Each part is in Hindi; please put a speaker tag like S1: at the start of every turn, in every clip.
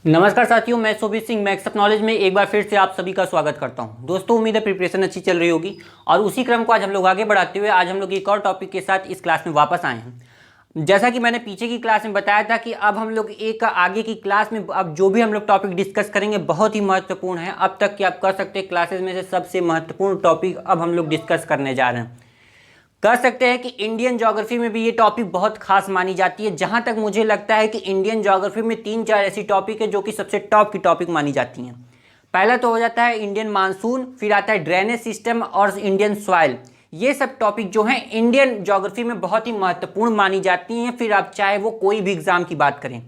S1: नमस्कार साथियों, मैं शोभित सिंह मैक्स नॉलेज में एक बार फिर से आप सभी का स्वागत करता हूं। दोस्तों, उम्मीद है प्रिपरेशन अच्छी चल रही होगी और उसी क्रम को आज हम लोग आगे बढ़ाते हुए आज हम लोग एक और टॉपिक के साथ इस क्लास में वापस आए हैं। जैसा कि मैंने पीछे की क्लास में बताया था कि अब हम लोग एक आगे की क्लास में अब जो भी हम लोग टॉपिक डिस्कस करेंगे बहुत ही महत्वपूर्ण है। अब तक कि आप कह सकते हैं क्लासेज में से सबसे महत्वपूर्ण टॉपिक अब हम लोग डिस्कस करने जा रहे हैं। कह सकते हैं कि इंडियन ज्योग्राफी में भी ये टॉपिक बहुत खास मानी जाती है। जहां तक मुझे लगता है कि इंडियन ज्योग्राफी में 3-4 ऐसी टॉपिक है जो कि सबसे टॉप की टॉपिक मानी जाती हैं। पहला तो हो जाता है इंडियन मानसून, फिर आता है ड्रेनेज सिस्टम और इंडियन सॉइल। ये सब टॉपिक जो हैं इंडियन ज्योग्राफी में बहुत ही महत्वपूर्ण मानी जाती हैं। फिर आप चाहे वो कोई भी एग्जाम की बात करें,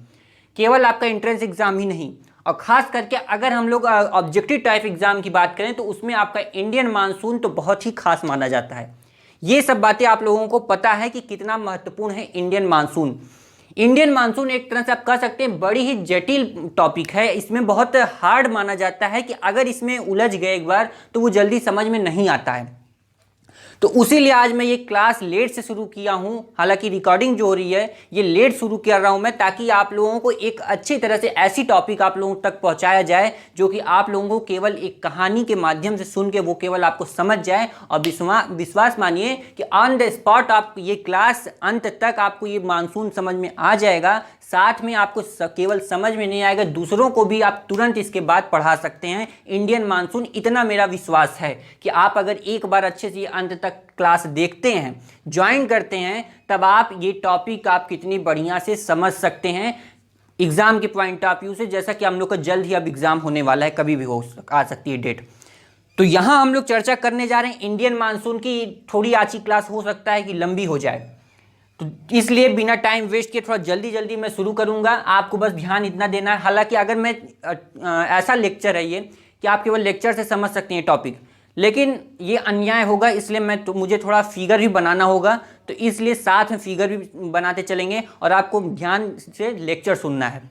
S1: केवल आपका एंट्रेंस एग्जाम ही नहीं, और खास करके अगर हम लोग ऑब्जेक्टिव टाइप एग्जाम की बात करें तो उसमें आपका इंडियन मानसून तो बहुत ही खास माना जाता है। ये सब बातें आप लोगों को पता है कि कितना महत्वपूर्ण है इंडियन मानसून। इंडियन मानसून एक तरह से आप कह सकते हैं बड़ी ही जटिल टॉपिक है। इसमें बहुत हार्ड माना जाता है कि अगर इसमें उलझ गए एक बार तो वो जल्दी समझ में नहीं आता है। तो उसीलिए आज मैं ये क्लास लेट से शुरू किया हूँ। हालांकि रिकॉर्डिंग जो हो रही है ये लेट शुरू कर रहा हूँ मैं, ताकि आप लोगों को एक अच्छी तरह से ऐसी टॉपिक आप लोगों तक पहुँचाया जाए जो कि आप लोगों को केवल एक कहानी के माध्यम से सुन के वो केवल आपको समझ जाए। और विश्वास मानिए कि ऑन द स्पॉट आप ये क्लास अंत तक आपको ये मानसून समझ में आ जाएगा। साथ में आपको केवल समझ में नहीं आएगा, दूसरों को भी आप तुरंत इसके बाद पढ़ा सकते हैं इंडियन मानसून। इतना मेरा विश्वास है कि आप अगर एक बार अच्छे से अंत तक क्लास देखते हैं, ज्वाइन करते हैं, तब आप ये टॉपिक आप कितनी बढ़िया से समझ सकते हैं एग्जाम के पॉइंट ऑफ व्यू से। जैसा कि हम लोग का जल्द ही अब एग्जाम होने वाला है, कभी भी आ सकती है डेट। तो यहां हम लोग चर्चा करने जा रहे हैं इंडियन मानसून की। थोड़ी आज की क्लास हो सकता है कि लंबी हो जाए, तो इसलिए बिना टाइम वेस्ट किए थोड़ा जल्दी जल्दी मैं शुरू करूंगा। आपको बस ध्यान इतना देना है, हालांकि अगर मैं ऐसा लेक्चर है ये कि आप केवल लेक्चर से समझ सकते हैं टॉपिक, लेकिन ये अन्याय होगा। इसलिए मुझे थोड़ा फिगर भी बनाना होगा, तो इसलिए साथ में फिगर भी बनाते चलेंगे और आपको ध्यान से लेक्चर सुनना है।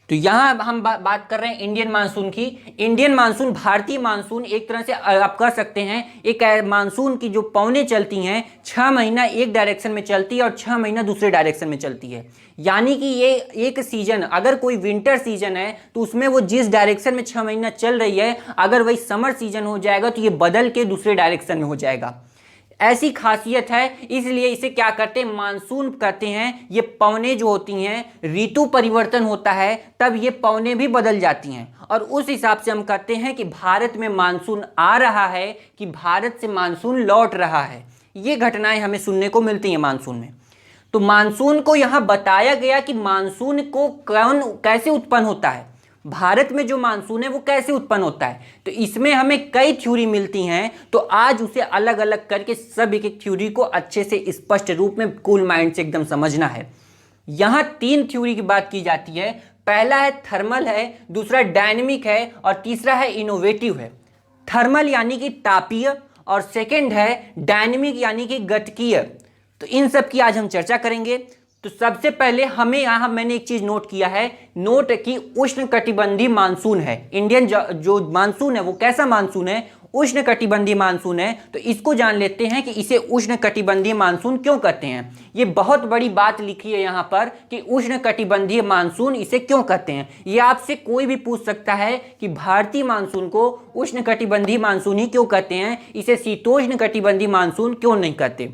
S1: तो यहाँ हम बात कर रहे हैं इंडियन मानसून की। इंडियन मानसून, भारतीय मानसून, एक तरह से आप कह सकते हैं एक मानसून की जो पवनें चलती हैं 6 महीना एक डायरेक्शन में चलती है और 6 महीना दूसरे डायरेक्शन में चलती है। यानी कि ये एक सीजन, अगर कोई विंटर सीजन है तो उसमें वो जिस डायरेक्शन में 6 महीना चल रही है, अगर वही समर सीजन हो जाएगा तो ये बदल के दूसरे डायरेक्शन में हो जाएगा। ऐसी खासियत है, इसलिए इसे क्या करते हैं, मानसून कहते हैं। ये पवनें जो होती हैं, ऋतु परिवर्तन होता है तब ये पवनें भी बदल जाती हैं, और उस हिसाब से हम कहते हैं कि भारत में मानसून आ रहा है कि भारत से मानसून लौट रहा है। ये घटनाएं हमें सुनने को मिलती हैं मानसून में। तो मानसून को यहाँ बताया गया कि मानसून को कैसे उत्पन्न होता है, भारत में जो मानसून है वो कैसे उत्पन्न होता है। तो इसमें हमें कई थ्योरी मिलती हैं, तो आज उसे अलग अलग करके सब एक एक थ्योरी को अच्छे से स्पष्ट रूप में कूल माइंड से एकदम समझना है। यहां 3 थ्योरी की बात की जाती है। पहला है थर्मल है, दूसरा डायनेमिक है और तीसरा है इनोवेटिव है। थर्मल यानी कि तापीय और सेकेंड है डायनेमिक यानी कि गतिकीय। तो इन सब की आज हम चर्चा करेंगे। तो सबसे पहले हमें यहाँ मैंने एक चीज नोट किया है, नोट कि उष्ण कटिबंधीय मानसून है। इंडियन जो मानसून है वो कैसा मानसून है, उष्ण कटिबंधीय मानसून है। तो इसको जान लेते हैं कि इसे उष्ण कटिबंधीय मानसून क्यों कहते हैं। ये बहुत बड़ी बात लिखी है यहाँ पर कि उष्ण कटिबंधीय मानसून इसे क्यों कहते हैं। ये आपसे कोई भी पूछ सकता है कि भारतीय मानसून को उष्ण कटिबंधीय मानसून ही क्यों कहते हैं, इसे शीतोष्ण कटिबंधीय मानसून क्यों नहीं कहते।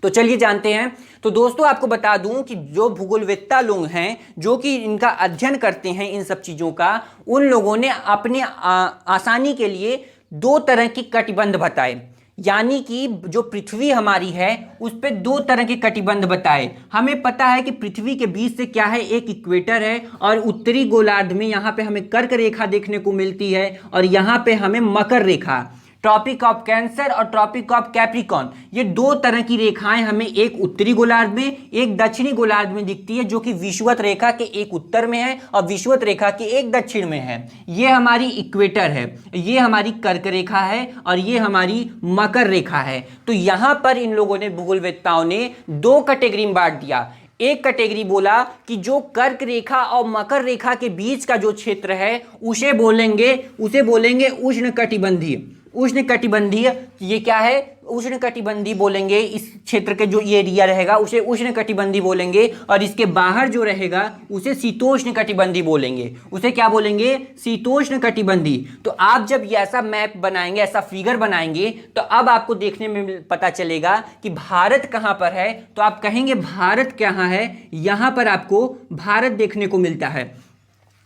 S1: तो चलिए जानते हैं। तो दोस्तों, आपको बता दूं कि जो भूगोलवेत्ता लोग हैं जो कि इनका अध्ययन करते हैं इन सब चीज़ों का, उन लोगों ने अपने आसानी के लिए 2 तरह की कटिबंध बताए। यानी कि जो पृथ्वी हमारी है उस पर 2 तरह के कटिबंध बताए। हमें पता है कि पृथ्वी के बीच से क्या है, एक इक्वेटर है और उत्तरी गोलार्ध में यहाँ पे हमें कर्क रेखा देखने को मिलती है और यहाँ पे हमें मकर रेखा, ट्रॉपिक ऑफ कैंसर और ट्रॉपिक ऑफ कैप्रिकॉन, ये 2 तरह की रेखाएं हमें एक उत्तरी गोलार्ध में एक दक्षिणी गोलार्ध में दिखती है, जो कि विषुवत रेखा के एक उत्तर में है और विषुवत रेखा के एक दक्षिण में है। ये हमारी इक्वेटर है, ये हमारी कर्क रेखा है और ये हमारी मकर रेखा है। तो यहां पर इन लोगों ने, भूगोलवेत्ताओं ने 2 कैटेगरी में बांट दिया। एक कैटेगरी बोला कि जो कर्क रेखा और मकर रेखा के बीच का जो क्षेत्र है उसे बोलेंगे उष्ण कटिबंधीय। उष्ण कटिबंधीय ये क्या है, उष्णकटिबंधीय बोलेंगे, इस क्षेत्र के जो ये एरिया रहेगा उसे उष्णकटिबंधीय बोलेंगे, और इसके बाहर जो रहेगा उसे शीतोष्णकटिबंधीय बोलेंगे। उसे क्या बोलेंगे? शीतोष्णकटिबंधीय। तो आप जब ये ऐसा मैप बनाएंगे, ऐसा फिगर बनाएंगे, तो अब आपको देखने में पता चलेगा कि भारत कहां पर है। तो आप कहेंगे भारत कहां है, यहां पर आपको भारत देखने को मिलता है।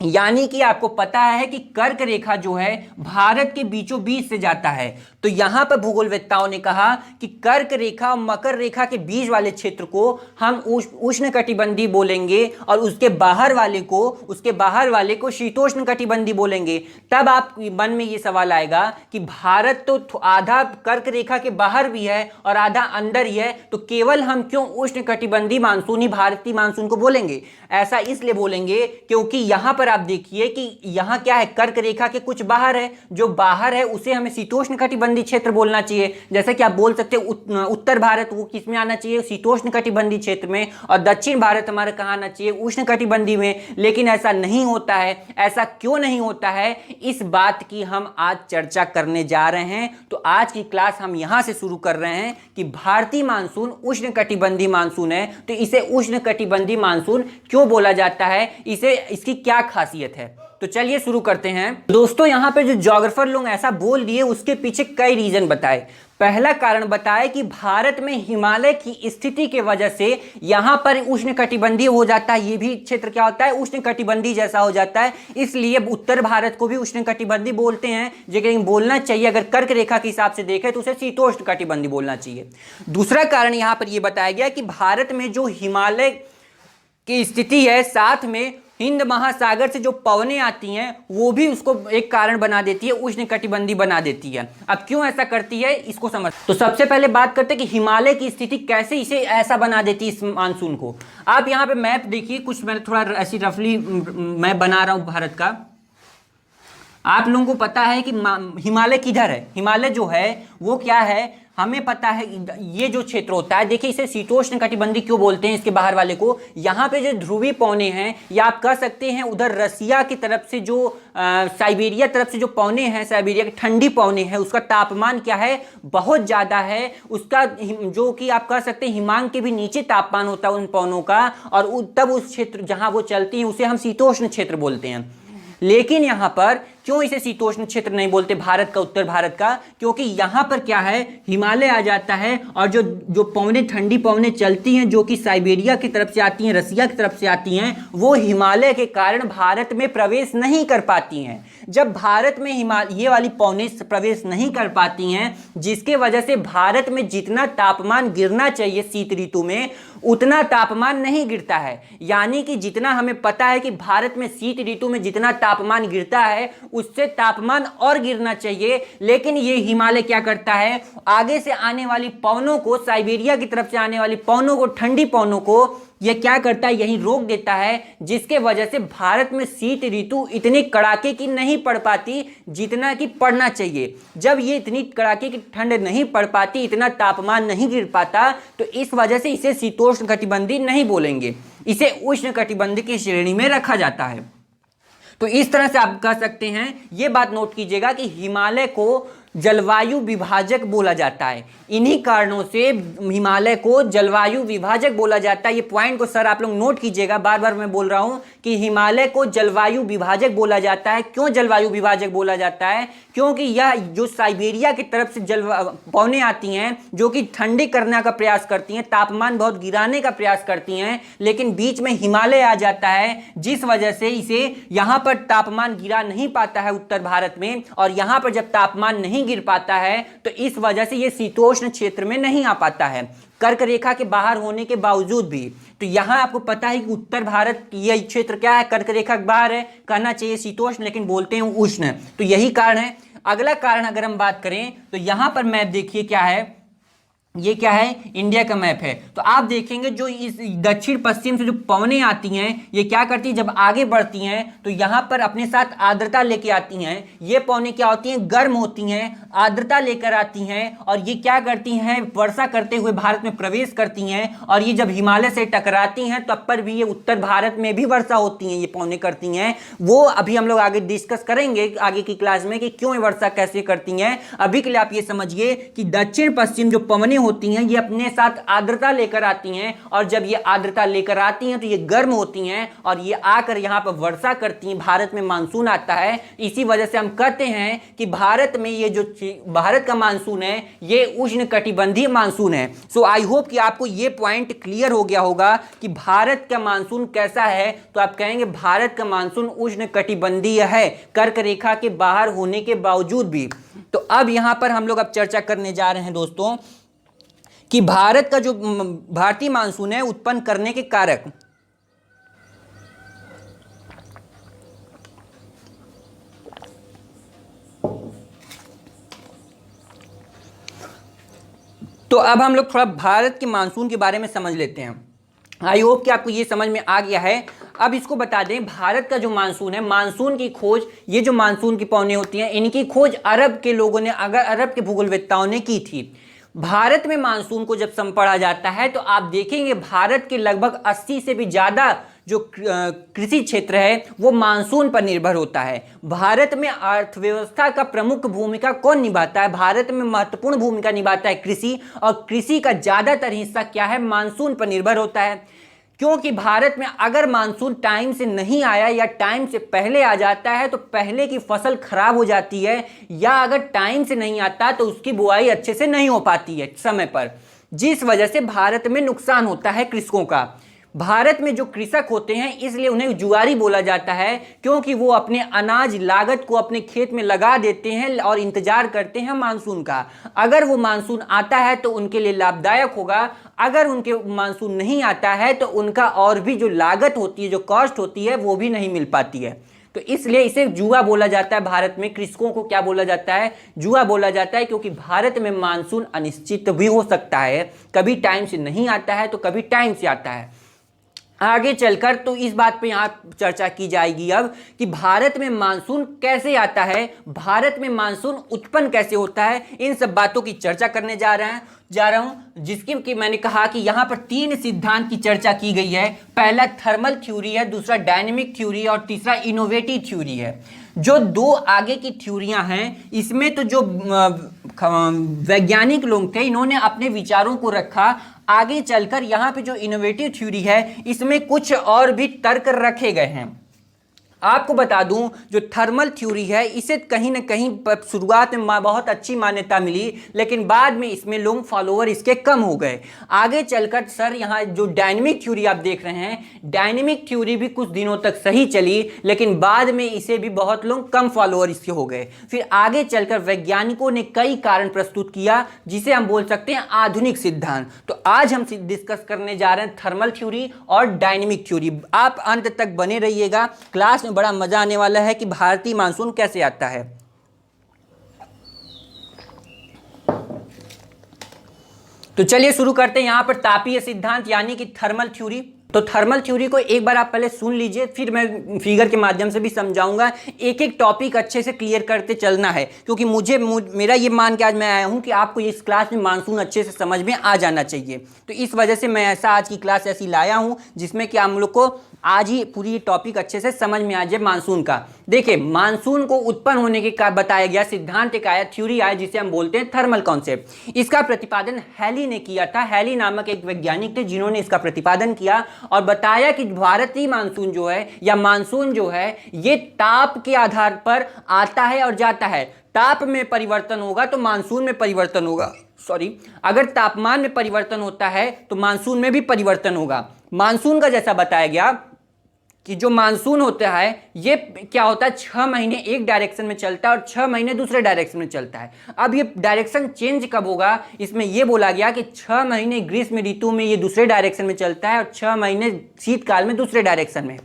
S1: यानी कि आपको पता है कि कर्क रेखा जो है भारत के बीचों बीच से जाता है। तो यहां पर भूगोलवेत्ताओं ने कहा कि कर्क रेखा और मकर रेखा के बीच वाले क्षेत्र को हम उष्णकटिबंधीय बोलेंगे, और उसके बाहर वाले को शीतोष्णकटिबंधीय बोलेंगे। तब आप मन में ये सवाल आएगा कि भारत तो आधा कर्क रेखा के बाहर भी है और आधा अंदर ही है, तो केवल हम क्यों उष्णकटिबंधीय मानसूनी भारतीय मानसून को बोलेंगे? ऐसा इसलिए बोलेंगे क्योंकि यहां पर आप देखिए कि यहां क्या है, कर्क रेखा के कुछ बाहर है, जो बाहर है उसे हमें शीतोष्णकटिबंधीय क्षेत्र बोलना चाहिए। जैसे कि आप बोल सकते हैं उत्तर भारत, वो किस में आना चाहिए? शीतोष्णकटिबंधीय क्षेत्र में, और दक्षिण भारत हमारा कहां आना चाहिए? उष्णकटिबंधीय में। लेकिन ऐसा नहीं होता है। ऐसा क्यों नहीं होता है, इस बात की हम आज चर्चा करने जा रहे हैं। तो आज की क्लास हम यहां से शुरू कर रहे हैं कि भारतीय मानसून उष्णकटिबंधीय मानसून है, तो इसे उष्णकटिबंधीय मानसून क्यों बोला जाता है, इसकी क्या खासियत है। तो चलिए शुरू करते हैं। दोस्तों, यहां पे जो ज्योग्राफर लोग ऐसा बोल दिए उसके पीछे कई रीजन बताए। पहला कारण बताया कि भारत में हिमालय की स्थिति के वजह से यहां पर उष्णकटिबंधीय हो जाता है। ये भी क्षेत्र क्या होता है? उष्णकटिबंधीय जैसा हो जाता है, इसलिए उत्तर भारत को भी उष्णकटिबंधीय बोलते हैं। लेकिन बोलना चाहिए, अगर कर्क रेखा के हिसाब से देखें तो उसे शीतोष्णकटिबंधीय बोलना चाहिए। दूसरा कारण यहां पर यह बताया गया कि भारत में जो हिमालय की स्थिति है, साथ में हिंद महासागर से जो पवनें आती हैं, वो भी उसको एक कारण बना देती है, उष्णकटिबंधीय बना देती है। अब क्यों ऐसा करती है, इसको समझ। तो सबसे पहले बात करते हैं कि हिमालय की स्थिति कैसे इसे ऐसा बना देती है, इस मानसून को। आप यहाँ पे मैप देखिए, कुछ मैंने थोड़ा ऐसी रफली मैप बना रहा हूँ भारत का। आप लोगों को पता है कि हिमालय किधर है? हिमालय जो है वो क्या है, हमें पता है। ये जो क्षेत्र होता है, देखिए इसे शीतोष्णकटिबंधीय क्यों बोलते हैं, इसके बाहर वाले को। यहाँ पे जो ध्रुवीय पौने हैं, या आप कह सकते हैं उधर रसिया की तरफ से जो साइबेरिया तरफ से जो पौने हैं, साइबेरिया की ठंडी पौने हैं, उसका तापमान क्या है, बहुत ज़्यादा है। उसका जो कि आप कह सकते हैं हिमांक के भी नीचे तापमान होता है उन पौनों का, और तब उस क्षेत्र जहाँ वो चलती हैं उसे हम शीतोष्ण क्षेत्र बोलते हैं। लेकिन यहां पर क्यों इसे शीतोष्ण क्षेत्र नहीं बोलते भारत का, उत्तर भारत का? क्योंकि यहां पर क्या है, हिमालय आ जाता है, और जो पवनें, ठंडी पवनें चलती हैं, जो कि साइबेरिया की तरफ से आती हैं, रसिया की तरफ से आती हैं, वो हिमालय के कारण भारत में प्रवेश नहीं कर पाती हैं। जब भारत में ये वाली पवनें प्रवेश नहीं कर पाती हैं, जिसके वजह से भारत में जितना तापमान गिरना चाहिए शीत ऋतु में, उतना तापमान नहीं गिरता है। यानी कि जितना हमें पता है कि भारत में शीत ऋतु में जितना तापमान गिरता है, उससे तापमान और गिरना चाहिए। लेकिन ये हिमालय क्या करता है, आगे से आने वाली पवनों को, साइबेरिया की तरफ से आने वाली पवनों को, ठंडी पवनों को ये क्या करता है, यही रोक देता है, जिसके वजह से भारत में शीत ऋतु इतनी कड़ाके की नहीं पड़ पाती जितना कि पड़ना चाहिए। जब ये इतनी कड़ाके की ठंड नहीं पड़ पाती, इतना तापमान नहीं गिर पाता, तो इस वजह से इसे शीतोष्णकटिबंधीय नहीं बोलेंगे, इसे उष्णकटिबंधीय की श्रेणी में रखा जाता है। तो इस तरह से आप कह सकते हैं, ये बात नोट कीजिएगा कि हिमालय को जलवायु विभाजक बोला जाता है। इन्हीं कारणों से हिमालय को जलवायु विभाजक बोला जाता है। ये पॉइंट को सर आप लोग नोट कीजिएगा, बार बार मैं बोल रहा हूं कि हिमालय को जलवायु विभाजक बोला जाता है। क्यों जलवायु विभाजक बोला जाता है? क्योंकि यह जो साइबेरिया की तरफ से पवनें आती हैं, जो कि ठंडे करने का प्रयास करती हैं, तापमान बहुत गिराने का प्रयास करती हैं, लेकिन बीच में हिमालय आ जाता है, जिस वजह से इसे यहाँ पर तापमान गिरा नहीं पाता है उत्तर भारत में। और यहाँ पर जब तापमान नहीं गिर पाता है, तो इस वजह से ये शीतोष्ण क्षेत्र में नहीं आ पाता है, कर्क रेखा के बाहर होने के बावजूद भी। तो यहां आपको पता है कि उत्तर भारत ये क्षेत्र क्या है, कर्क रेखा के बाहर है, कहना चाहिए शीतोष्ण, लेकिन बोलते हैं उष्ण। तो यही कारण है। अगला कारण अगर हम बात करें तो यहां पर मैप देखिए क्या है, ये क्या है, इंडिया का मैप है। तो आप देखेंगे जो इस दक्षिण पश्चिम से जो पवनें आती हैं ये क्या करती हैं, जब आगे बढ़ती हैं तो यहाँ पर अपने साथ आर्द्रता लेके आती हैं। ये पवनें क्या होती हैं, गर्म होती हैं, आर्द्रता लेकर आती हैं और ये क्या करती हैं, वर्षा करते हुए भारत में प्रवेश करती हैं। और ये जब हिमालय से टकराती हैं तब पर भी ये उत्तर भारत में भी वर्षा होती हैं, ये पवनें करती हैं। वो अभी हम लोग आगे डिस्कस करेंगे आगे की क्लास में कि क्यों ये वर्षा कैसे करती हैं। अभी के लिए आप ये समझिए कि दक्षिण पश्चिम जो पवनें होती हैं ये अपने साथ आर्द्रता लेकर आती हैं और जब ये आर्द्रता लेकर आती हैं तो ये गर्म होती हैं और ये आकर यहाँ पर वर्षा करती हैं, भारत में मानसून आता है। इसी वजह से हम कहते हैं कि भारत में ये जो भारत का मानसून है ये उष्णकटिबंधीय मानसून है। सो आई होप कि आपको ये पॉइंट क्लियर हो गया होगा कि भारत का मानसून कैसा है। तो आप कहेंगे भारत का मानसून उष्णकटिबंधीय है, कर्क रेखा के बाहर होने के बावजूद भी। तो अब यहां पर हम लोग अब चर्चा करने जा रहे हैं दोस्तों कि भारत का जो भारतीय मानसून है उत्पन्न करने के कारक। तो अब हम लोग थोड़ा भारत के मानसून के बारे में समझ लेते हैं। आई होप कि आपको ये समझ में आ गया है। अब इसको बता दें, भारत का जो मानसून है, मानसून की खोज, ये जो मानसून की पवनें होती हैं इनकी खोज अरब के लोगों ने, अरब के भूगोलवेत्ताओं ने की थी। भारत में मानसून को जब पढ़ा जाता है तो आप देखेंगे भारत के लगभग 80 से भी ज़्यादा जो कृषि क्षेत्र है वो मानसून पर निर्भर होता है। भारत में अर्थव्यवस्था का प्रमुख भूमिका कौन निभाता है, भारत में महत्वपूर्ण भूमिका निभाता है कृषि, और कृषि का ज़्यादातर हिस्सा क्या है, मानसून पर निर्भर होता है। क्योंकि भारत में अगर मानसून टाइम से नहीं आया या टाइम से पहले आ जाता है तो पहले की फसल खराब हो जाती है, या अगर टाइम से नहीं आता तो उसकी बुआई अच्छे से नहीं हो पाती है समय पर, जिस वजह से भारत में नुकसान होता है कृषकों का। भारत में जो कृषक होते हैं इसलिए उन्हें जुआरी बोला जाता है, क्योंकि वो अपने अनाज लागत को अपने खेत में लगा देते हैं और इंतजार करते हैं मानसून का। अगर वो मानसून आता है तो उनके लिए लाभदायक होगा, अगर उनके मानसून नहीं आता है तो उनका और भी जो लागत होती है, जो कॉस्ट होती है, वो भी नहीं मिल पाती है। तो इसलिए इसे जुआ बोला जाता है। भारत में कृषकों को क्या बोला जाता है, जुआ बोला जाता है, क्योंकि भारत में मानसून अनिश्चित भी हो सकता है, कभी टाइम से नहीं आता है तो कभी टाइम से आता है। आगे चलकर तो इस बात पे यहाँ चर्चा की जाएगी अब कि भारत में मानसून कैसे आता है, भारत में मानसून उत्पन्न कैसे होता है, इन सब बातों की चर्चा करने जा रहा हूँ जिसकी कि मैंने कहा कि यहाँ पर 3 सिद्धांत की चर्चा की गई है। पहला थर्मल थ्योरी है, दूसरा डायनेमिक थ्योरी और तीसरा इनोवेटिव थ्योरी है। जो 2 आगे की थ्योरियां हैं इसमें तो जो वैज्ञानिक लोग थे इन्होंने अपने विचारों को रखा। आगे चलकर यहाँ पे जो इनोवेटिव थ्योरी है इसमें कुछ और भी तर्क रखे गए हैं। आपको बता दूं जो थर्मल थ्योरी है इसे कहीं ना कहीं शुरुआत में बहुत अच्छी मान्यता मिली, लेकिन बाद में इसमें लोग फॉलोअर इसके कम हो गए। आगे चलकर सर यहाँ जो डायनेमिक थ्योरी आप देख रहे हैं, डायनेमिक थ्योरी भी कुछ दिनों तक सही चली, लेकिन बाद में इसे भी बहुत लोग कम फॉलोअर इसके हो गए। फिर आगे चलकर वैज्ञानिकों ने कई कारण प्रस्तुत किया जिसे हम बोल सकते हैं आधुनिक सिद्धांत। तो आज हम डिस्कस करने जा रहे हैं थर्मल थ्योरी और डायनेमिक थ्योरी। आप अंत तक बने रहिएगा, क्लास में बड़ा मजा आने वाला है कि भारतीय मानसून कैसे आता है। तो चलिए शुरू करते हैं यहां पर तापीय सिद्धांत यानी कि थर्मल थ्योरी। तो थर्मल थ्योरी को एक बार आप पहले सुन लीजिए, फिर मैं फिगर के माध्यम से भी समझाऊंगा। एक एक टॉपिक अच्छे से क्लियर करते चलना है, क्योंकि मेरा ये मान के आज मैं आया हूं कि आपको इस क्लास में मानसून अच्छे से समझ में आ जाना चाहिए। तो इस वजह से मैं आज की क्लास ऐसी लाया हूं जिसमें कि हम लोग को आज ही पूरी टॉपिक अच्छे से समझ में आ जाए मानसून का। देखिए, मानसून को उत्पन्न होने के बताया गया सिद्धांत एक आया, थ्योरी आया, जिसे हम बोलते हैं थर्मल कॉन्सेप्ट। इसका प्रतिपादन हैली ने किया था। हैली नामक एक वैज्ञानिक थे जिन्होंने इसका प्रतिपादन किया और बताया कि भारतीय मानसून जो है या मानसून जो है ये ताप के आधार पर आता है और जाता है। ताप में परिवर्तन होगा तो मानसून में परिवर्तन होगा। अगर तापमान में परिवर्तन होता है तो मानसून में भी परिवर्तन होगा। मानसून का जैसा बताया गया कि जो मानसून होता है ये क्या होता है, 6 महीने एक डायरेक्शन में चलता है और 6 महीने दूसरे डायरेक्शन में चलता है। अब ये डायरेक्शन चेंज कब होगा, इसमें ये बोला गया कि 6 महीने ग्रीष्म ऋतु में ये दूसरे डायरेक्शन में चलता है और 6 महीने शीतकाल में दूसरे डायरेक्शन में।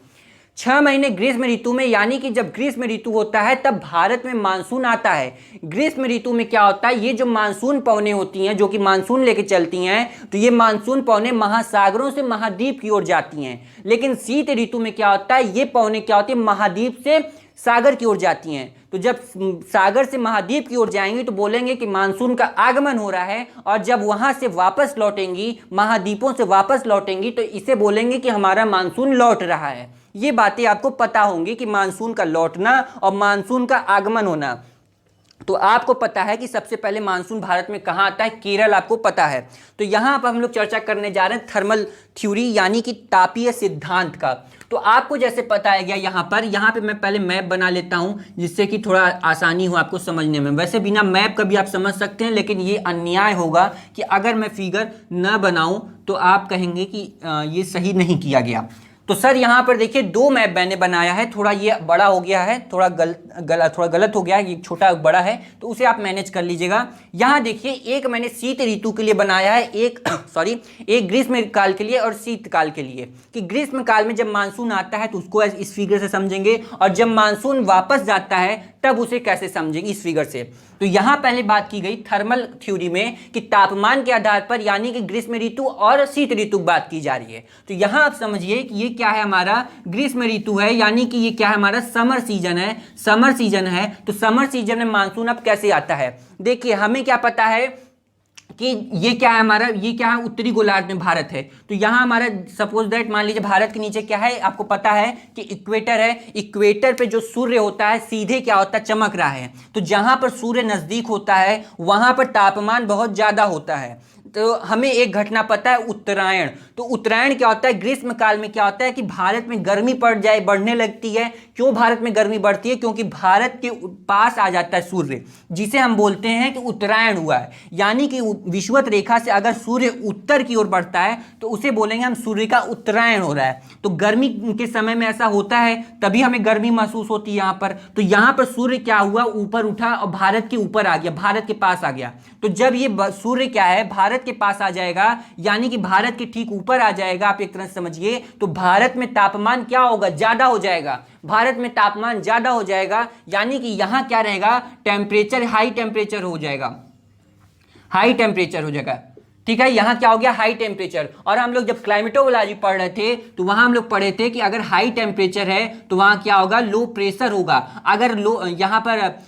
S1: 6 महीने ग्रीष्म ऋतु में, यानी कि जब ग्रीष्म ऋतु होता है तब भारत में मानसून आता है। ग्रीष्म ऋतु में क्या होता है, ये जो मानसून पवनें होती हैं जो कि मानसून लेके चलती हैं, तो ये मानसून पवनें महासागरों से महाद्वीप की ओर जाती हैं। लेकिन शीत ऋतु में क्या होता है, ये पवनें क्या होती है, महाद्वीप से सागर की ओर जाती हैं। तो जब सागर से महाद्वीप की ओर जाएंगी तो बोलेंगे कि मानसून का आगमन हो रहा है, और जब वहां से वापस लौटेंगी, महाद्वीपों से वापस लौटेंगी, तो इसे बोलेंगे कि हमारा मानसून लौट रहा है। ये बातें आपको पता होंगी कि मानसून का लौटना और मानसून का आगमन होना। तो आपको पता है कि सबसे पहले मानसून भारत में कहाँ आता है, केरल आपको पता है। तो यहाँ पर हम लोग चर्चा करने जा रहे हैं थर्मल थ्योरी यानी कि तापीय सिद्धांत का। तो आपको जैसे पता है गया, यहाँ पे मैं पहले मैप बना लेता हूँ जिससे कि थोड़ा आसानी हो आपको समझने में। वैसे बिना मैप का भी आप समझ सकते हैं, लेकिन ये अन्याय होगा कि अगर मैं फिगर न बनाऊँ तो आप कहेंगे कि ये सही नहीं किया गया। तो सर यहाँ पर देखिए 2 मैप मैंने बनाया है, थोड़ा ये बड़ा हो गया है, थोड़ा गलत हो गया है, ये छोटा बड़ा है, तो उसे आप मैनेज कर लीजिएगा। यहाँ देखिए एक मैंने शीत ऋतु के लिए बनाया है, एक ग्रीष्म काल के लिए और शीतकाल के लिए, कि ग्रीष्म काल में जब मानसून आता है तो उसको इस फिगर से समझेंगे, और जब मानसून वापस जाता है तब उसे कैसे समझेंगे, इस फिगर से। तो यहाँ पहले बात की गई थर्मल थ्योरी में कि तापमान के आधार पर, यानी कि ग्रीष्म ऋतु और शीत ऋतु बात की जा रही है। तो यहाँ आप समझिए कि ये क्या है, हमारा ग्रीष्म ऋतु है, यानी कि ये क्या है, हमारा समर सीजन है। समर सीजन है तो समर सीजन में मानसून अब कैसे आता है, देखिए हमें क्या पता है कि ये क्या है हमारा, ये क्या है, उत्तरी गोलार्ध में भारत है। तो यहाँ हमारा सपोज दैट मान लीजिए भारत के नीचे क्या है, आपको पता है कि इक्वेटर है। इक्वेटर पे जो सूर्य होता है सीधे क्या होता है, चमक रहा है। तो जहाँ पर सूर्य नजदीक होता है वहाँ पर तापमान बहुत ज़्यादा होता है। तो हमें एक घटना पता है, उत्तरायण। तो उत्तरायण क्या होता है, ग्रीष्म काल में क्या होता है कि भारत में गर्मी बढ़ने लगती है। क्यों भारत में गर्मी बढ़ती है, क्योंकि भारत के पास आ जाता है सूर्य, जिसे हम बोलते हैं कि उत्तरायण हुआ है। यानी कि विषुवत रेखा से अगर सूर्य उत्तर की ओर बढ़ता है तो उसे बोलेंगे हम सूर्य का उत्तरायण हो रहा है। तो गर्मी के समय में ऐसा होता है, तभी हमें गर्मी महसूस होती है यहाँ पर। तो यहाँ पर सूर्य क्या हुआ, ऊपर उठा और भारत के ऊपर आ गया, भारत के पास आ गया। तो जब ये सूर्य क्या है, भारत के पास आ जाएगा, यानी कि भारत के ठीक ऊपर आ जाएगा, आप एक तरह से समझिए, तो भारत में तापमान क्या होगा, ज्यादा हो जाएगा। भारत में तापमान ज्यादा हो जाएगा, यानी कि यहां क्या रहेगा, टेम्परेचर हाई टेम्परेचर हो जाएगा, हाई टेम्परेचर हो जाएगा। ठीक है, यहाँ क्या हो गया, हाई टेम्परेचर। और हम लोग जब क्लाइमेटोलॉजी पढ़ रहे थे तो वहां हम लोग पढ़े थे कि अगर हाई टेम्परेचर है तो वहां क्या होगा, लो प्रेशर होगा। अगर यहाँ पर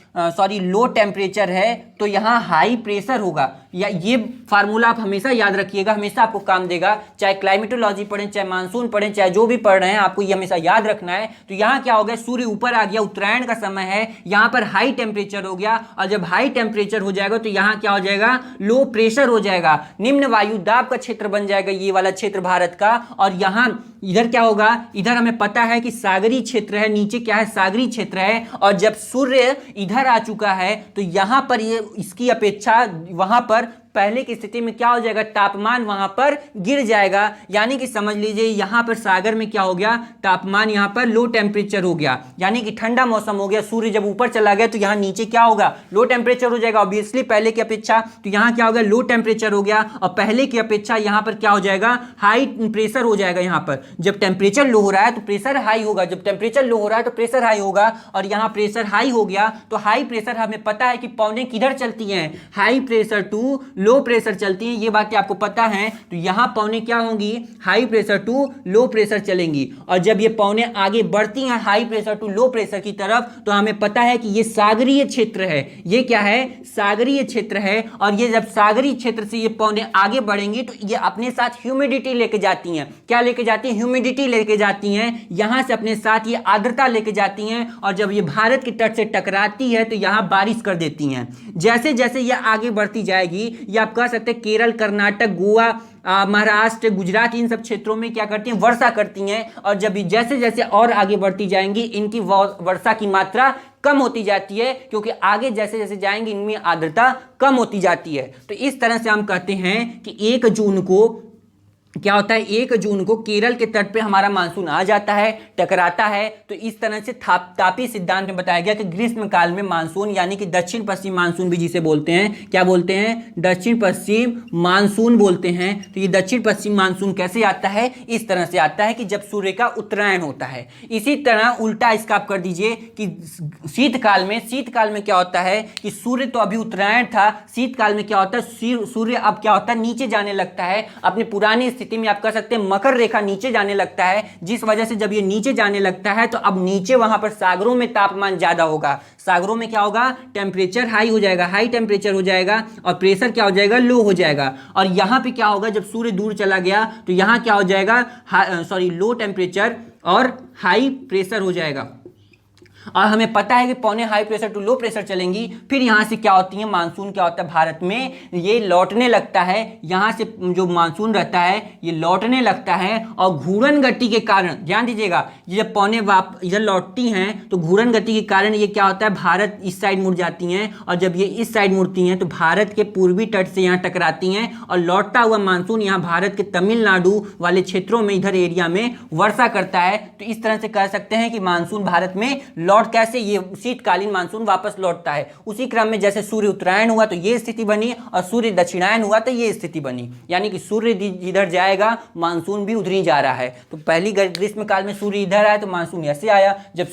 S1: लो टेम्परेचर है तो यहाँ हाई प्रेशर होगा। या ये फार्मूला आप हमेशा याद रखिएगा, हमेशा आपको काम देगा। चाहे क्लाइमेटोलॉजी पढ़ें, चाहे मानसून पढ़ें, चाहे जो भी पढ़ रहे हैं, आपको ये हमेशा याद रखना है। तो यहाँ क्या हो गया, सूर्य ऊपर आ गया, उत्तरायण का समय है, यहाँ पर हाई टेम्परेचर हो गया। और जब हाई टेम्परेचर हो जाएगा तो यहाँ क्या हो जाएगा, लो प्रेशर हो जाएगा, निम्न वायु दाब का क्षेत्र बन जाएगा ये वाला क्षेत्र भारत का। और यहाँ इधर क्या होगा, इधर हमें पता है कि सागरीय क्षेत्र है, नीचे क्या है, सागरीय क्षेत्र है। और जब सूर्य इधर आ चुका है तो यहाँ पर ये इसकी अपेक्षा वहां पर पहले की स्थिति में क्या हो जाएगा, तापमान वहां पर गिर जाएगा। यानी कि समझ लीजिए यहाँ पर सागर में क्या हो गया, तापमान यहाँ पर लो टेम्परेचर हो गया, यानी कि ठंडा मौसम हो गया। सूर्य जब ऊपर चला गया तो यहाँ नीचे क्या होगा, लो टेम्परेचर हो जाएगा ऑब्वियसली पहले की अपेक्षा। तो यहाँ क्या हो गया, लो टेम्परेचर हो गया, और पहले की अपेक्षा यहाँ पर क्या हो जाएगा, हाई प्रेशर हो जाएगा। यहाँ पर जब टेम्परेचर लो हो रहा है तो प्रेशर हाई होगा, जब टेम्परेचर लो हो रहा है तो प्रेशर हाई होगा। और यहाँ प्रेशर हाई हो गया तो हाई प्रेशर हमें पता है कि पौने किधर चलती हैं, high pressure to low pressure चलती हैं, ये बातें आपको पता हैं। तो यहां पौने क्या होंगी, high pressure to low pressure चलेंगी। और जब ये पौने आगे बढ़ती हैं high pressure to low pressure की तरफ, तो हमें पता है कि ये सागरीय क्षेत्र है। ये क्या है, सागरीय क्षेत्र है। और ये जब सागरीय क्षेत्र से ये पौने आगे बढ़ेंगी तो ये अपने साथ ह्यूमिडिटी लेके जाती हैं। क्या लेके जाती हैं, ह्यूमिडिटी लेके जाती हैं। यहां से अपने साथ ये आर्द्रता लेके जाती हैं, और जब ये भारत के तट से टकराती है तो यहां बारिश कर देती हैं। जैसे जैसे ये आगे बढ़ती जाएगी, ये आप कह सकते हैं केरल, कर्नाटक, गोवा, महाराष्ट्र, गुजरात, इन सब क्षेत्रों में क्या करती हैं, वर्षा करती हैं। और जब जैसे जैसे और आगे बढ़ती जाएंगी इनकी वर्षा की मात्रा कम होती जाती है, क्योंकि आगे जैसे जैसे जाएंगे इनमें आर्द्रता कम होती जाती है। तो इस तरह से हम कहते हैं कि 1 जून को क्या होता है 1 जून को केरल के तट पे हमारा मानसून आ जाता है, टकराता है। तो इस तरह से तापी सिद्धांत में बताया गया कि ग्रीष्म काल में मानसून यानी कि दक्षिण पश्चिम मानसून भी जिसे बोलते हैं, क्या बोलते हैं, दक्षिण पश्चिम मानसून बोलते हैं। तो ये दक्षिण पश्चिम मानसून कैसे आता है, इस तरह से आता है कि जब सूर्य का उत्तरायण होता है। इसी तरह उल्टा इसका आप कर दीजिए कि शीतकाल में क्या होता है कि सूर्य तो अभी उत्तरायण था, शीतकाल में क्या होता है, सूर्य अब क्या होता है, नीचे जाने लगता है। अपनी पुरानी स्थिति में आप कह सकते हैं मकर रेखा नीचे जाने लगता है, जिस वजह से जब ये नीचे जाने लगता है तो अब नीचे वहां पर सागरों में तापमान ज्यादा होगा। सागरों में क्या होगा, टेम्परेचर हाई हो जाएगा, हाई टेम्परेचर हो जाएगा और प्रेशर क्या हो जाएगा, लो हो जाएगा। और यहां पे क्या होगा, जब सूर्य दूर चला गया तो यहां क्या हो जाएगा, लो टेम्परेचर और हाई प्रेशर हो जाएगा। और हमें पता है कि पौने high pressure to low pressure चलेंगी, फिर यहाँ से क्या होती है, मानसून क्या होता है भारत में, ये लौटने लगता है। यहाँ से जो मानसून रहता है ये लौटने लगता है और घूर्णन गति के कारण, ध्यान दीजिएगा, ये जब पौने इधर लौटती हैं तो घूर्णन गति के कारण ये क्या होता है, भारत इस साइड मुड़ जाती हैं। और जब ये इस साइड मुड़ती हैं तो भारत के पूर्वी तट से यहाँ टकराती हैं और लौटता हुआ मानसून यहाँ भारत के तमिलनाडु वाले क्षेत्रों में, इधर एरिया में वर्षा करता है। तो इस तरह से कह सकते हैं कि मानसून भारत में लौट कैसे, ये शीतकालीन मानसून वापस लौटता है। उसी क्रम में जैसे सूर्य उत्तरायण हुआ तो ये स्थिति बनी और सूर्य दक्षिणायन हुआ तो ये स्थिति बनी, यानी कि सूर्य जिधर जाएगा मानसून भी उधर ही जा रहा है। तो पहली ग्रीष्म काल में सूर्य इधर आया तो मानसून ऐसे आया, जब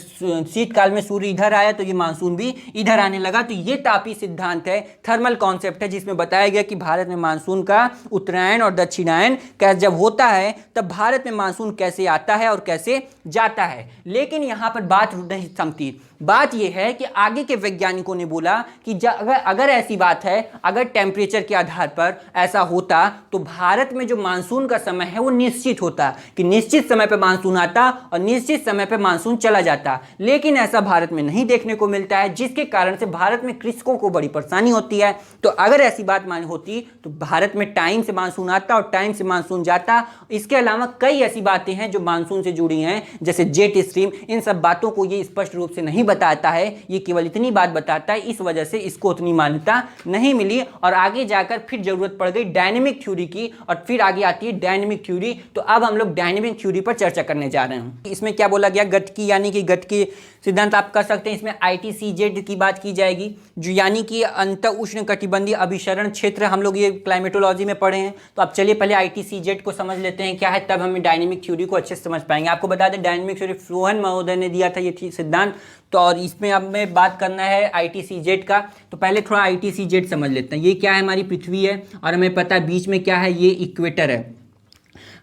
S1: शीतकाल में सूर्य इधर आया तो ये मानसून भी इधर आने लगा। तो ये तापी सिद्धांत है, थर्मल कॉन्सेप्ट है, जिसमें बताया गया कि भारत में मानसून का उत्तरायण और दक्षिणायन जब होता है तब भारत में मानसून कैसे आता है और कैसे जाता है। लेकिन यहां पर बात नहीं थमती। बात यह है कि आगे के वैज्ञानिकों ने बोला कि अगर ऐसी बात है, अगर टेम्परेचर के आधार पर ऐसा होता तो भारत में जो मानसून का समय है वो निश्चित होता, कि निश्चित समय पर मानसून आता और निश्चित समय पर मानसून चला जाता। लेकिन ऐसा भारत में नहीं देखने को मिलता है, जिसके कारण से भारत में कृषकों को बड़ी परेशानी होती है। तो अगर ऐसी बात होती तो भारत में टाइम से मानसून आता और टाइम से मानसून जाता। इसके अलावा कई ऐसी बातें हैं जो मानसून से जुड़ी हैं, जैसे जेट स्ट्रीम, इन सब बातों को ये स्पष्ट रूप से नहीं बताता है, ये केवल इतनी बात बताता है। इस वजह से इसको उतनी मान्यता नहीं मिली और आगे जाकर फिर जरूरत पड़ गई डायनेमिक थ्योरी की, और फिर आगे आती है डायनेमिक थ्योरी। तो अब हम लोग डायनेमिक थ्योरी पर चर्चा करने जा रहे हैं। इसमें क्या बोला गया, गतिकी यानी कि गतिकी सिद्धांत आप कर सकते हैं। इसमें ITCZ की बात की जाएगी, जो यानी कि अंत उष्ण कटिबंधीय अभिसरण क्षेत्र, हम लोग ये क्लाइमेटोलॉजी में पढ़े हैं। तो आप चलिए पहले ITCZ को समझ लेते हैं क्या है, तब हम डायनेमिक थ्योरी को अच्छे से समझ पाएंगे। आपको बता दें डायनेमिक थ्योरी फ्लोहन महोदय ने दिया था ये सिद्धांत। तो और इसमें अब मैं बात करना है ITCZ का। तो पहले थोड़ा ITCZ समझ लेते हैं। ये क्या है, हमारी पृथ्वी है और हमें पता है बीच में क्या है, ये इक्वेटर है।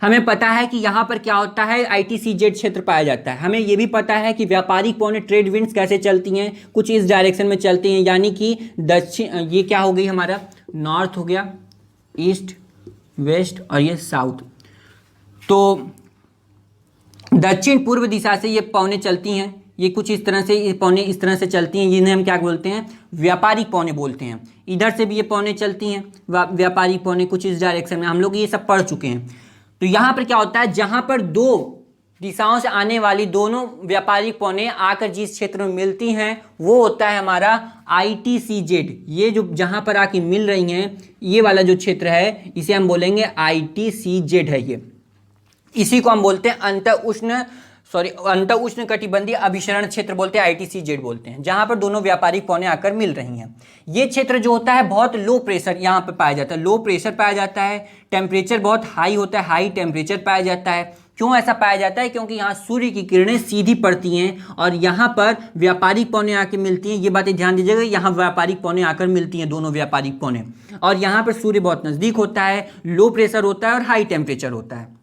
S1: हमें पता है कि यहाँ पर क्या होता है, ITCZ क्षेत्र पाया जाता है। हमें ये भी पता है कि व्यापारिक पौने ट्रेड विंड्स कैसे चलती हैं, कुछ इस डायरेक्शन में चलती हैं, यानी कि दक्षिण, ये क्या हो गई हमारा, नॉर्थ हो गया, ईस्ट, वेस्ट और ये साउथ। तो दक्षिण पूर्व दिशा से ये पौने चलती हैं, ये कुछ इस तरह से, ये पौने इस तरह से चलती हैं, जिन्हें हम क्या बोलते हैं, व्यापारिक पौने बोलते हैं। इधर से भी ये पौने चलती हैं, व्यापारिक पौने कुछ इस डायरेक्शन में, हम लोग ये सब पढ़ चुके हैं। तो यहाँ पर क्या होता है, जहाँ पर दो दिशाओं से आने वाली दोनों व्यापारिक पौने आकर जिस क्षेत्र में मिलती हैं वो होता है हमारा ITCZ। ये जो जहाँ पर आके मिल रही हैं, ये वाला जो क्षेत्र है इसे हम बोलेंगे ITCZ है। ये इसी को हम बोलते हैं अंत उष्ण कटिबंधीय अभिसरण क्षेत्र बोलते हैं, ITCZ बोलते हैं, जहां पर दोनों व्यापारिक पौने आकर मिल रही हैं। ये क्षेत्र जो होता है बहुत लो प्रेशर यहाँ पर पाया जाता है, लो प्रेशर पाया जाता है, टेम्परेचर बहुत हाई होता है, हाई टेम्परेचर पाया जाता है। क्यों ऐसा पाया जाता है, क्योंकि यहाँ सूर्य की किरणें सीधी पड़ती हैं और यहाँ पर व्यापारिक पौने आकर मिलती हैं। ये बातें ध्यान दीजिएगा, यहाँ व्यापारिक पौने आकर मिलती हैं, दोनों व्यापारिक पौने, और यहाँ पर सूर्य बहुत नज़दीक होता है, लो प्रेशर होता है और हाई टेम्परेचर होता है।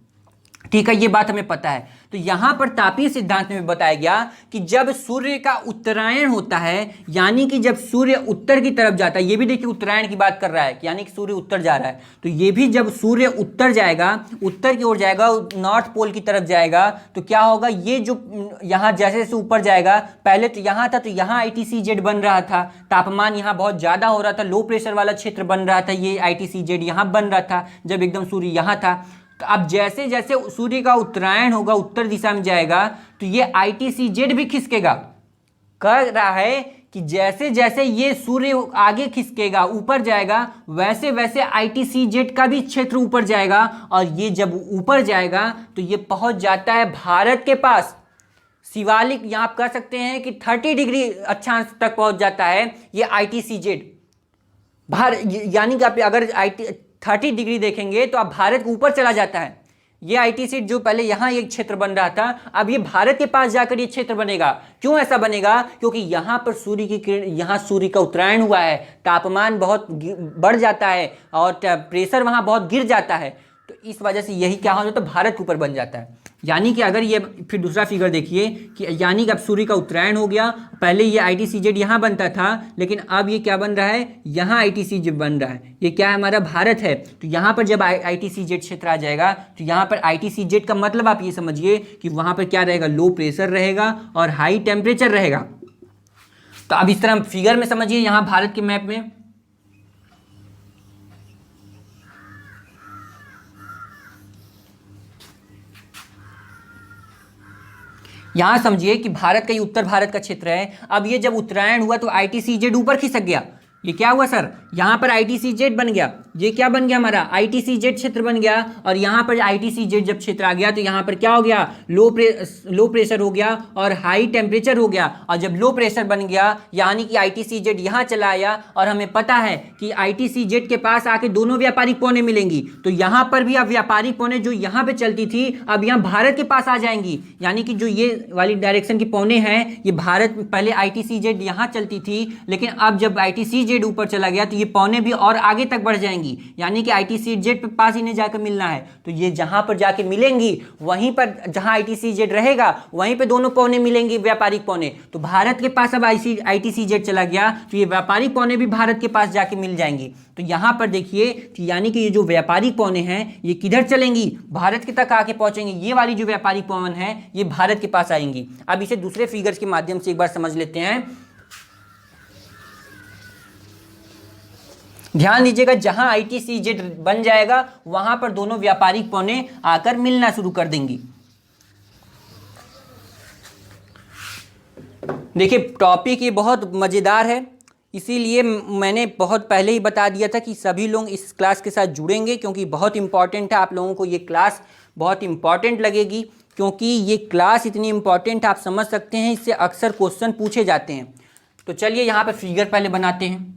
S1: ठीक है, ये बात हमें पता है। तो यहां पर तापीय सिद्धांत में बताया गया कि जब सूर्य का उत्तरायण होता है, यानी कि जब सूर्य उत्तर की तरफ जाता है, ये भी देखिए उत्तरायण की बात कर रहा है, यानी कि सूर्य उत्तर जा रहा है, तो ये भी जब सूर्य उत्तर जाएगा, उत्तर की ओर जाएगा, नॉर्थ पोल की तरफ जाएगा, तो क्या होगा, ये जो यहाँ जैसे जैसे ऊपर जाएगा, पहले तो यहाँ था, तो यहाँ ITCZ बन रहा था, तापमान यहाँ बहुत ज़्यादा हो रहा था, लो प्रेशर वाला क्षेत्र बन रहा था, ये ITCZ यहाँ बन रहा था जब एकदम सूर्य यहाँ था। तो अब जैसे जैसे सूर्य का उत्तरायण होगा, उत्तर दिशा में जाएगा, तो ये ITCZ भी खिसकेगा। कह रहा है कि जैसे जैसे ये सूर्य आगे खिसकेगा, ऊपर जाएगा, वैसे वैसे ITCZ का भी क्षेत्र ऊपर जाएगा, और ये जब ऊपर जाएगा तो ये पहुंच जाता है भारत के पास। शिवालिक यहाँ आप कह सकते हैं कि 30 डिग्री अक्षांश तक पहुंच जाता है ये ITCZ। यानी कि आप अगर 30 डिग्री देखेंगे तो आप भारत के ऊपर चला जाता है। ये ITCZ जो पहले यहाँ एक क्षेत्र बन रहा था, अब ये भारत के पास जाकर ये क्षेत्र बनेगा। क्यों ऐसा बनेगा? क्योंकि यहाँ पर सूर्य की किरण, यहाँ सूर्य का उत्तरायण हुआ है, तापमान बहुत बढ़ जाता है और प्रेशर वहाँ बहुत गिर जाता है, तो इस वजह से यही क्या हो जाता है, भारत के ऊपर बन जाता है। यानी कि अगर ये फिर दूसरा फिगर देखिए कि यानी कि अब सूर्य का उत्तरायण हो गया। पहले ये ITCZ यहाँ बनता था, लेकिन अब ये क्या बन रहा है, यहाँ ITCZ बन रहा है। ये क्या है, हमारा भारत है। तो यहाँ पर जब ITCZ क्षेत्र आ जाएगा तो यहाँ पर ITCZ का मतलब आप ये समझिए कि वहाँ पर क्या रहेगा, लो प्रेशर रहेगा और हाई टेम्परेचर रहेगा। तो अब इस तरह फिगर में समझिए, यहाँ भारत के मैप में यहां समझिए कि भारत का ये उत्तर भारत का क्षेत्र है। अब ये जब उत्तरायण हुआ तो ITCZ ऊपर खिसक गया। ये क्या हुआ सर, यहाँ पर ITCZ बन गया। ये क्या बन गया, हमारा ITCZ क्षेत्र बन गया। और यहाँ पर ITCZ जब क्षेत्र आ गया तो यहाँ पर क्या हो गया, लो प्रेशर हो गया और हाई टेम्परेचर हो गया। और जब लो प्रेशर बन गया यानी कि ITCZ यहाँ चला आया, और हमें पता है कि ITCZ के पास आके दोनों व्यापारिक पौने मिलेंगी। तो यहाँ पर भी अब व्यापारिक पौने जो यहाँ पे चलती थी अब यहाँ भारत के पास आ जाएंगी। यानी कि जो ये वाली डायरेक्शन की पौने हैं ये भारत, पहले ITCZ यहाँ चलती थी, लेकिन अब जब ITCZ ऊपर चला गया तो ये पौने भी और आगे तक बढ़ जाएंगी। यानी कि ITCZ पे पास इन्हें जाकर मिलना है, तो ये जहां पर जाके मिलेंगी वहीं पर जहां ITCZ रहेगा वहीं पे दोनों पौने मिलेंगी, व्यापारिक पौने। तो भारत के पास अब ITCZ चला गया तो ये व्यापारिक पौने भी भारत के पास जाके मिल जाएंगी। तो यहां पर देखिए कि यानी कि ये जो व्यापारिक पौने हैं ये किधर चलेंगी, भारत के तक आके पहुंचेंगी। ये वाली जो व्यापारिक पौने हैं ये भारत के पास आएंगी। अब इसे दूसरे फिगर्स के माध्यम से एक बार समझ लेते हैं। ध्यान दीजिएगा, जहां ITCZ बन जाएगा वहां पर दोनों व्यापारिक पौने आकर मिलना शुरू कर देंगी। देखिए टॉपिक ये बहुत मज़ेदार है, इसीलिए मैंने बहुत पहले ही बता दिया था कि सभी लोग इस क्लास के साथ जुड़ेंगे, क्योंकि बहुत इंपॉर्टेंट है। आप लोगों को ये क्लास बहुत इंपॉर्टेंट लगेगी, क्योंकि ये क्लास इतनी इंपॉर्टेंट आप समझ सकते हैं, इससे अक्सर क्वेश्चन पूछे जाते हैं। तो चलिए यहाँ पर फिगर पहले बनाते हैं।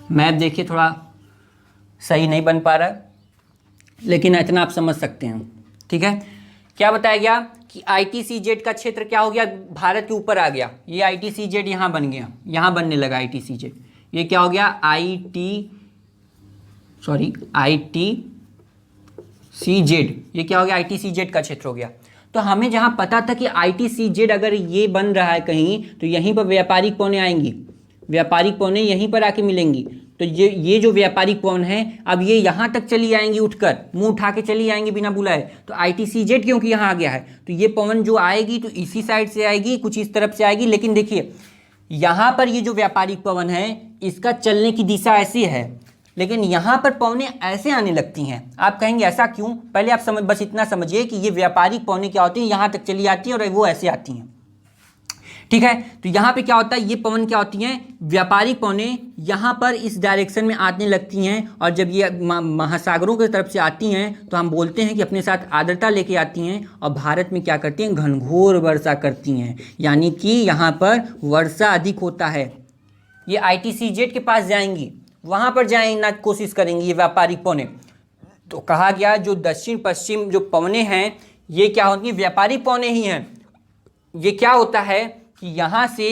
S1: मैप देखिए थोड़ा सही नहीं बन पा रहा है, लेकिन इतना आप समझ सकते हैं, ठीक है। क्या बताया गया कि ITCZ का क्षेत्र क्या हो गया, भारत के ऊपर आ गया। ये ITCZ यहाँ बन गया, यहाँ बनने लगा ITCZ। ये क्या हो गया, ITCZ, ये क्या हो गया, ITCZ का क्षेत्र हो गया। तो हमें जहाँ पता था कि ITCZ अगर ये बन रहा है कहीं तो यहीं पर व्यापारिक पौने आएंगी, व्यापारिक पौने यहीं पर आके मिलेंगी। तो ये जो व्यापारिक पौन है अब ये यहाँ तक चली आएंगी, उठकर मुंह उठा के चली आएंगी बिना बुलाए। तो ITCZ क्योंकि यहाँ आ गया है तो ये पवन जो आएगी तो इसी साइड से आएगी, कुछ इस तरफ से आएगी। लेकिन देखिए यहाँ पर ये जो व्यापारिक पवन है इसका चलने की दिशा ऐसी है, लेकिन यहाँ पर पौने ऐसे आने लगती हैं। आप कहेंगे ऐसा क्यों, पहले आप बस इतना समझिए कि ये व्यापारिक पौने क्या होती हैं, यहाँ तक चली आती हैं और वो ऐसे आती हैं, ठीक है। तो यहाँ पे क्या होता है, ये पवन क्या होती हैं, व्यापारिक पौने यहाँ पर इस डायरेक्शन में आने लगती हैं, और जब ये महासागरों की तरफ से आती हैं तो हम बोलते हैं कि अपने साथ आर्द्रता लेके आती हैं, और भारत में क्या करती हैं, घनघोर वर्षा करती हैं। यानी कि यहाँ पर वर्षा अधिक होता है। ये ITCZ के पास जाएंगी, वहाँ पर जाएंगी ना, कोशिश करेंगी ये व्यापारिक पौने। तो कहा गया जो दक्षिण पश्चिम जो पवने हैं ये क्या होती हैं, व्यापारिक पौने ही हैं। ये क्या होता है कि यहाँ से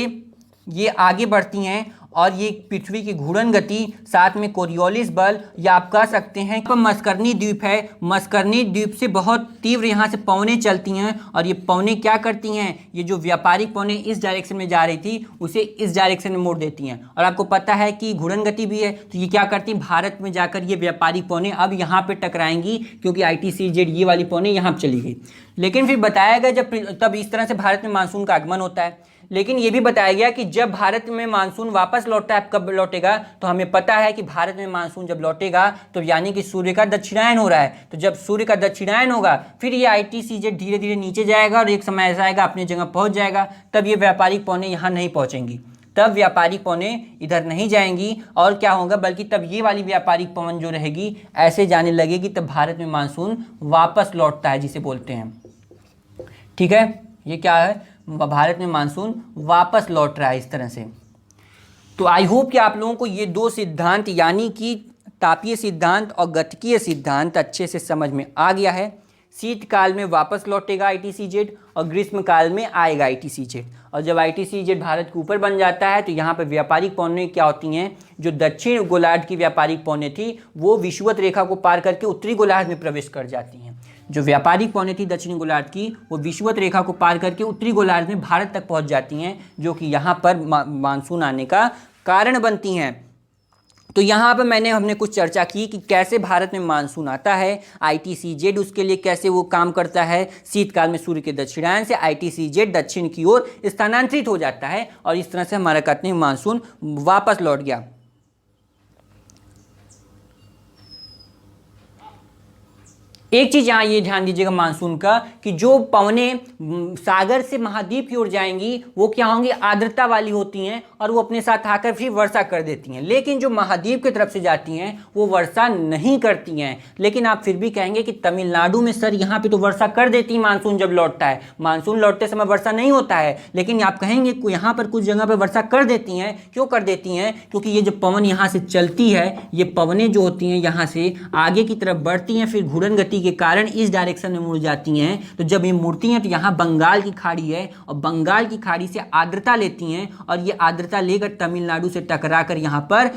S1: ये आगे बढ़ती हैं और ये पृथ्वी की घूर्णन गति, साथ में कोरियोलिस बल, या आप कह सकते हैं कि मस्करनी द्वीप है, मस्करनी द्वीप से बहुत तीव्र यहाँ से पवनें चलती हैं, और ये पवनें क्या करती हैं, ये जो व्यापारिक पवनें इस डायरेक्शन में जा रही थी उसे इस डायरेक्शन में मोड़ देती हैं। और आपको पता है कि घूर्णन गति भी है, तो ये क्या करती हैं, भारत में जाकर ये व्यापारिक पवनें अब यहाँ पर टकराएंगी, क्योंकि ITCZ ये वाली पवनें यहाँ पर चली गई। लेकिन फिर बताया गया जब तब इस तरह से भारत में मानसून का आगमन होता है। लेकिन ये भी बताया गया कि जब भारत में मानसून वापस लौटता है, कब लौटेगा, तो हमें पता है कि भारत में मानसून जब लौटेगा तो यानी कि सूर्य का दक्षिणायन हो रहा है, तो जब सूर्य का दक्षिणायन होगा फिर ये ITCZ धीरे धीरे नीचे जाएगा और एक समय ऐसा आएगा अपनी जगह पहुंच जाएगा, तब ये व्यापारिक पौने यहाँ नहीं पहुंचेंगी, तब व्यापारिक पौने इधर नहीं जाएंगी और क्या होगा, बल्कि तब ये वाली व्यापारिक पवन जो रहेगी ऐसे जाने लगेगी, तब भारत में मानसून वापस लौटता है जिसे बोलते हैं। ठीक है, ये क्या है, भारत में मानसून वापस लौट रहा है इस तरह से। तो आई होप कि आप लोगों को ये दो सिद्धांत यानी कि तापीय सिद्धांत और गतिकीय सिद्धांत अच्छे से समझ में आ गया है। शीतकाल में वापस लौटेगा ITCZ और ग्रीष्म काल में आएगा ITCZ, और जब ITCZ भारत के ऊपर बन जाता है तो यहाँ पर व्यापारिक पौने क्या होती हैं, जो दक्षिण गोलार्ध की व्यापारिक पौने थी वो विषुवत रेखा को पार करके उत्तरी गोलार्ध में प्रवेश कर जाती हैं। जो व्यापारिक पौने थी दक्षिणी गोलार्ध की वो विषुवत रेखा को पार करके उत्तरी गोलार्ध में भारत तक पहुँच जाती हैं, जो कि यहाँ पर मानसून आने का कारण बनती हैं। तो यहाँ पर हमने कुछ चर्चा की कि कैसे भारत में मानसून आता है, ITCZ उसके लिए कैसे वो काम करता है, शीतकाल में सूर्य के दक्षिणायन से ITCZ दक्षिण की ओर स्थानांतरित हो जाता है और इस तरह से हमारा कहते हैं मानसून वापस लौट गया। एक चीज़ यहाँ ये ध्यान दीजिएगा मानसून का कि जो पवनें सागर से महाद्वीप की ओर जाएंगी वो क्या होंगी, आर्द्रता वाली होती हैं और वो अपने साथ आकर फिर वर्षा कर देती हैं, लेकिन जो महाद्वीप की तरफ से जाती हैं वो वर्षा नहीं करती हैं। लेकिन आप फिर भी कहेंगे कि तमिलनाडु में सर यहाँ पे तो वर्षा कर देती है मानसून जब लौटता है, मानसून लौटते समय वर्षा नहीं होता है, लेकिन आप कहेंगे यहाँ पर कुछ जगह पर वर्षा कर देती हैं। क्यों कर देती हैं, क्योंकि ये जो पवन यहाँ से चलती है, ये पवनें जो होती हैं यहाँ से आगे की तरफ बढ़ती हैं, फिर घूर्णन गति के कारण इस डायरेक्शन में मुड़ जाती हैं। तो जब ये मुड़ती हैं तो यहाँ बंगाल की खाड़ी है और बंगाल की खाड़ी से आर्द्रता लेती हैं और ये आर्द्रता लेकर तमिलनाडु से टकराकर यहाँ पर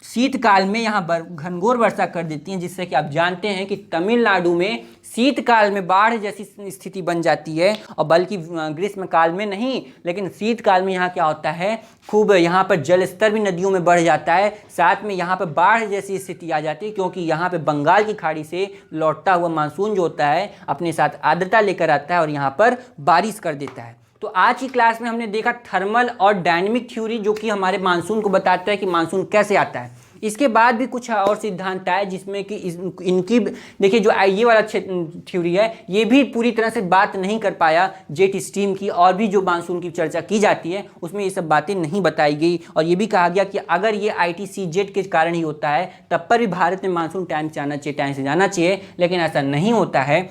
S1: शीतकाल में यहाँ घनघोर वर्षा कर देती हैं, जिससे कि आप जानते हैं कि तमिलनाडु में शीतकाल में बाढ़ जैसी स्थिति बन जाती है, और बल्कि ग्रीष्म काल में नहीं, लेकिन शीतकाल में यहाँ क्या होता है, खूब यहाँ पर जल स्तर भी नदियों में बढ़ जाता है, साथ में यहाँ पर बाढ़ जैसी स्थिति आ जाती है, क्योंकि यहाँ पर बंगाल की खाड़ी से लौटता हुआ मानसून जो होता है अपने साथ आर्द्रता लेकर आता है और यहाँ पर बारिश कर देता है। तो आज की क्लास में हमने देखा थर्मल और डायनेमिक थ्योरी, जो कि हमारे मानसून को बताता है कि मानसून कैसे आता है। इसके बाद भी कुछ और सिद्धांत आए जिसमें कि इनकी देखिए जो ये वाला थ्योरी है ये भी पूरी तरह से बात नहीं कर पाया जेट स्ट्रीम की, और भी जो मानसून की चर्चा की जाती है उसमें ये सब बातें नहीं बताई गई, और ये भी कहा गया कि अगर ये ITCZ के कारण ही होता है तब पर भी भारत में मानसून टाइम से आना चाहिए, टाइम से जाना चाहिए, लेकिन ऐसा नहीं होता है।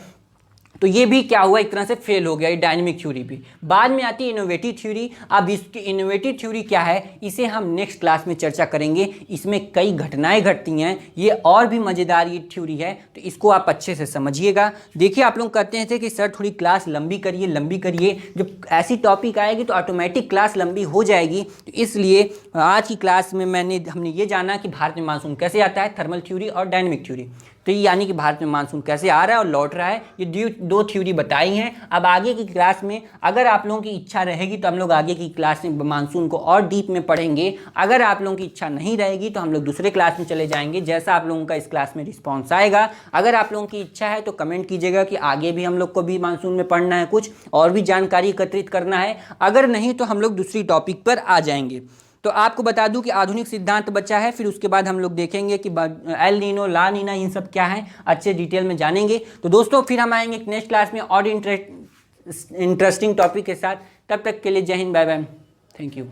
S1: तो ये भी क्या हुआ, एक तरह से फेल हो गया ये डायनेमिक थ्योरी भी। बाद में आती है इनोवेटिव थ्योरी। अब इसकी इनोवेटिव थ्योरी क्या है इसे हम नेक्स्ट क्लास में चर्चा करेंगे। इसमें कई घटनाएं घटती हैं, ये और भी मज़ेदार ये थ्योरी है, तो इसको आप अच्छे से समझिएगा। देखिए आप लोग कहते हैं कि सर थोड़ी क्लास लंबी करिए, जब ऐसी टॉपिक आएगी तो ऑटोमेटिक क्लास लंबी हो जाएगी। तो इसलिए आज की क्लास में हमने ये जाना कि भारत में मानसून कैसे आता है, थर्मल थ्योरी और डायनेमिक थ्योरी। तो ये यानी कि भारत में मानसून कैसे आ रहा है और लौट रहा है, ये दो थ्योरी बताई हैं। अब आगे की क्लास में अगर आप लोगों की इच्छा रहेगी तो हम लोग आगे की क्लास में मानसून को और डीप में पढ़ेंगे। अगर आप लोगों की इच्छा नहीं रहेगी तो हम लोग दूसरे क्लास में चले जाएंगे, जैसा आप लोगों का इस क्लास में रिस्पॉन्स आएगा। अगर आप लोगों की इच्छा है तो कमेंट कीजिएगा कि आगे भी हम लोग को भी मानसून में पढ़ना है, कुछ और भी जानकारी एकत्रित करना है। अगर नहीं तो हम लोग दूसरी टॉपिक पर आ जाएंगे। तो आपको बता दूं कि आधुनिक सिद्धांत बचा है, फिर उसके बाद हम लोग देखेंगे कि एल नीनो, ला नीना, इन सब क्या है, अच्छे डिटेल में जानेंगे। तो दोस्तों फिर हम आएंगे नेक्स्ट क्लास में और इंटरेस्टिंग टॉपिक के साथ। तब तक के लिए जय हिंद, बाय बाय, थैंक यू।